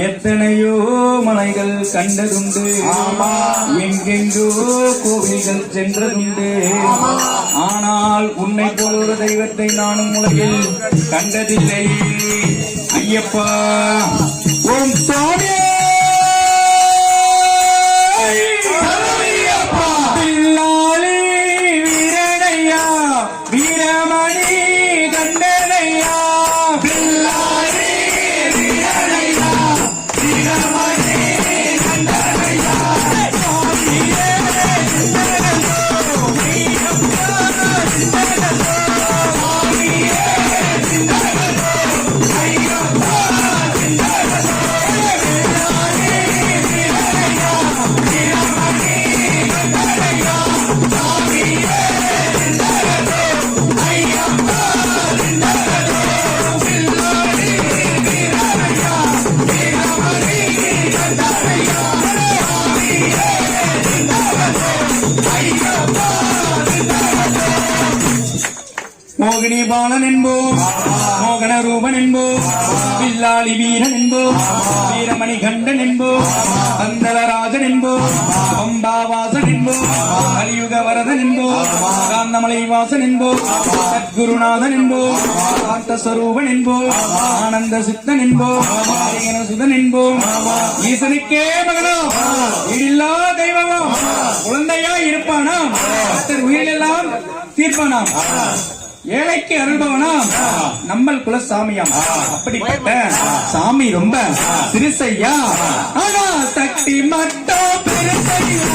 எத்தனையோ மலைகள் கண்டதுண்டு, எங்கெங்கோ கோவில்கள் சென்றதுண்டு. ஆனால் உன்னை போல் ஒரு தெய்வத்தை நானும் உலகில் கண்டதில்லை ஐயப்பா. ஓம் சாமி. மோகினி பாலன் என்போம், மோகன ரூபன் என்போம், வில்லாளி வீரன் என்போம், வீரமணி கண்டன் என்போம், பந்தலராஜன் என்போம், பம்பாவாசன் என்போம், கலியுக வரதன் என்போம், காந்தமலை வாசன் என்போம், சத்குருநாதன் என்போம், சாந்தஸ்வரூபன் என்போம், ஆனந்த சித்தன் என்போம், சுதன் என்போம். ஈசனுக்கே மகனும் இல்லா தெய்வமும் குழந்தையா இருப்பானாம், உயிரெல்லாம் தீர்ப்பானாம், ஏழைக்கு அருள்பவனாம் நம்மள் குலசாமியாம். அப்படிப்பட்ட சாமி ரொம்ப சிறுசையா, ஆனா சக்தி மட்டும் பெருசையா.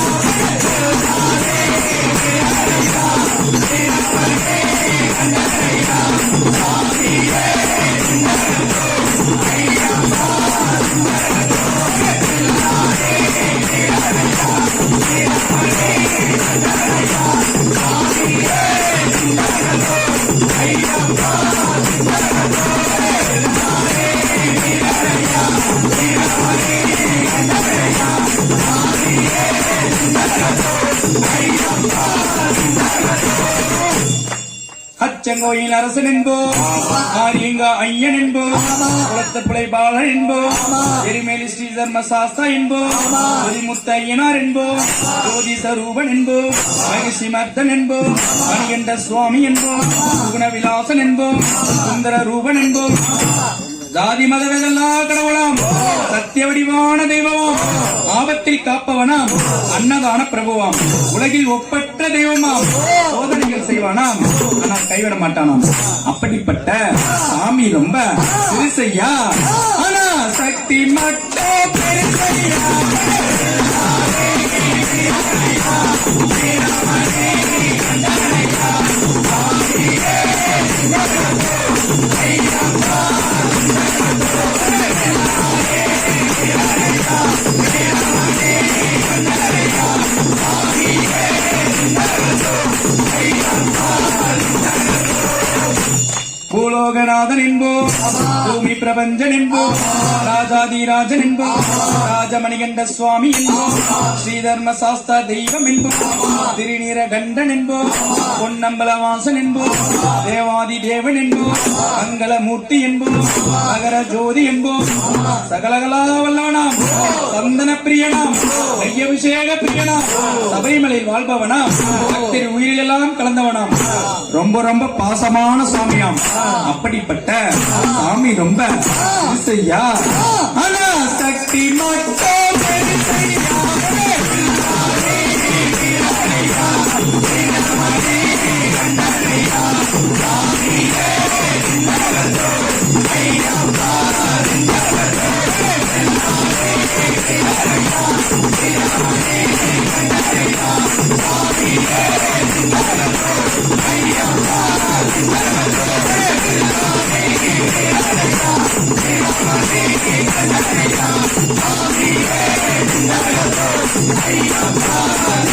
அச்சங்கோயில் அரசன் என்போம், ஆரியங்க ஐயன் என்போம், குளத்தப்பிள்ளை பாலன் என்போம், எரிமேலி ஸ்ரீ தர்ம சாஸ்தா என்போம், முத்த ஐயனார் என்போம், ஜோதி சரூபன் என்போம், மகிழ்ச்சி மர்த்தன் என்போம், மணிகண்ட சுவாமி என்போம், குணவிலாசன் என்போம், சுந்தர ரூபன் என்போம். ஜாதி மதவெல்லா கடவுளாம், சத்திய வடிவான தெய்வமாம், ஆபத்தில் காப்பவனாம், அன்னதான பிரபுவாம், உலகில் ஒப்பற்ற தெய்வமாம், சோதனைகள் செய்வானாம், ஆனால் கைவிட மாட்டானாம். அப்படிப்பட்ட சாமி ரொம்ப சிறுசையா, ஆனா சக்தி மட்டும் பெருசையா. பூலோகநாதன் என்போம், பூமி பிரபஞ்சன் என்போம், ராஜாதிராஜன் என்போம், ராஜமணிகண்ட சுவாமி என்போம், ஸ்ரீதர்ம சாஸ்தா தெய்வம் என்போம், திருநீரகண்டன் என்போம், பொன்னம்பலவாசன் என்போம், தேவாதி தேவன் என்போம், மங்களமூர்த்தி என்போம், மகர ஜோதி என்போம், சகலகலா வல்லவனாம், சந்தன பிரியனாம், கையபிஷேக பிரியனாம், சபரிமலையில் வாழ்பவனாம், பக்தர் உயிரிலெல்லாம் கலந்தவனாம், ரொம்ப ரொம்ப பாசமான சுவாமியாம். அப்படிப்பட்ட சாமி ரொம்ப சிறுசையா, ஆனா சக்தி மட்டும் பெருசையா. ஐயப்பா